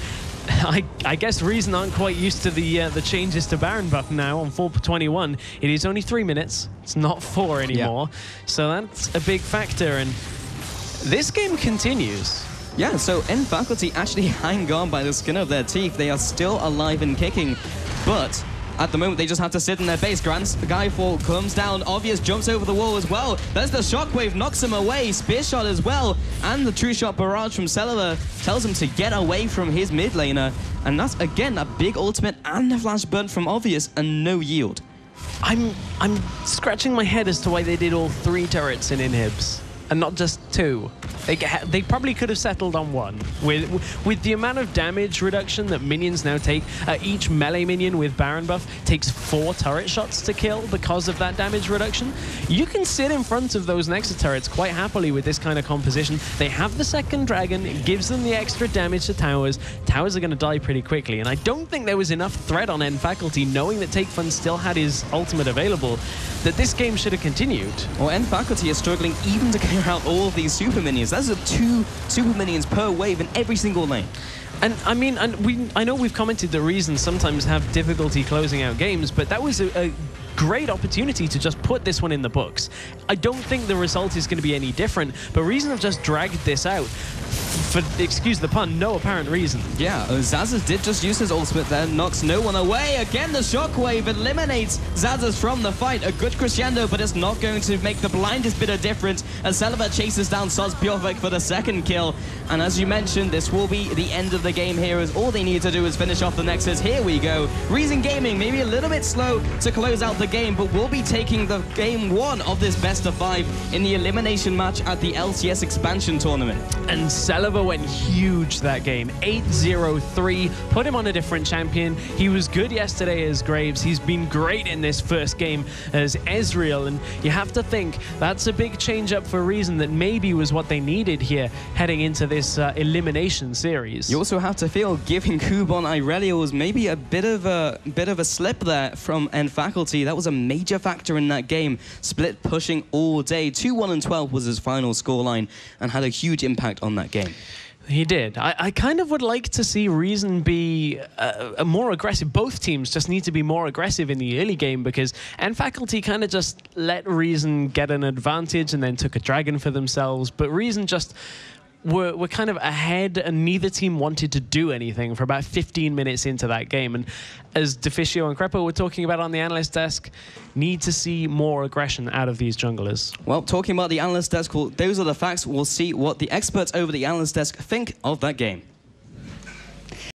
I guess Reason aren't quite used to the changes to Baron buff now on 4:21. It is only 3 minutes. It's not 4 anymore. Yeah. So that's a big factor, and this game continues. Yeah, so N Faculty actually hang on by the skin of their teeth. They are still alive and kicking, but at the moment, they just have to sit in their base. Skyfall comes down. Obvious jumps over the wall as well. There's the Shockwave, knocks him away. Spear shot as well. And the True Shot barrage from Cellular tells him to get away from his mid laner. And that's, again, a big ultimate and a flash burn from Obvious and no yield. I'm scratching my head as to why they did all 3 turrets in inhibs and not just 2. They probably could have settled on 1. With the amount of damage reduction that minions now take, each melee minion with Baron buff takes 4 turret shots to kill because of that damage reduction. You can sit in front of those Nexus turrets quite happily with this kind of composition. They have the second dragon, it gives them the extra damage to towers. Towers are going to die pretty quickly, and I don't think there was enough threat on N Faculty, knowing that Takefun still had his ultimate available, that this game should have continued. Well, N Faculty is struggling even to clear out all of these super minions. That's 2 super minions per wave in every single lane. And I mean, I know we've commented that Reason sometimes have difficulty closing out games, but that was a great opportunity to just put this one in the books. I don't think the result is going to be any different, but Reason have just dragged this out. for, excuse the pun, no apparent reason. Yeah, Zazas did just use his ultimate there, knocks no one away. Again, the shockwave eliminates Zazas from the fight. A good crescendo, but it's not going to make the blindest bit of difference as Celiva chases down Sozbjorvik for the second kill. And as you mentioned, this will be the end of the game here, as all they need to do is finish off the Nexus. Here we go. Reason Gaming, maybe a little bit slow to close out the game, but will be taking the game 1 of this best of 5 in the elimination match at the LCS expansion tournament. And Celiva went huge that game. 8-0-3, put him on a different champion. He was good yesterday as Graves. He's been great in this first game as Ezreal, and you have to think that's a big change up for Reason that maybe was what they needed here heading into this elimination series. You also have to feel giving Kubon Irelia was maybe a bit of a slip there from N Faculty. That was a major factor in that game. Split pushing all day. 2-1-12 was his final scoreline and had a huge impact on that game. He did. I kind of would like to see Reason be more aggressive. Both teams just need to be more aggressive in the early game, because N Faculty kind of just let Reason get an advantage and then took a dragon for themselves. But Reason just were kind of ahead, and neither team wanted to do anything for about 15 minutes into that game. And as Deficio and Crepo were talking about on the analyst desk, need to see more aggression out of these junglers. Well, talking about the analyst desk, well, those are the facts. We'll see what the experts over the analyst desk think of that game.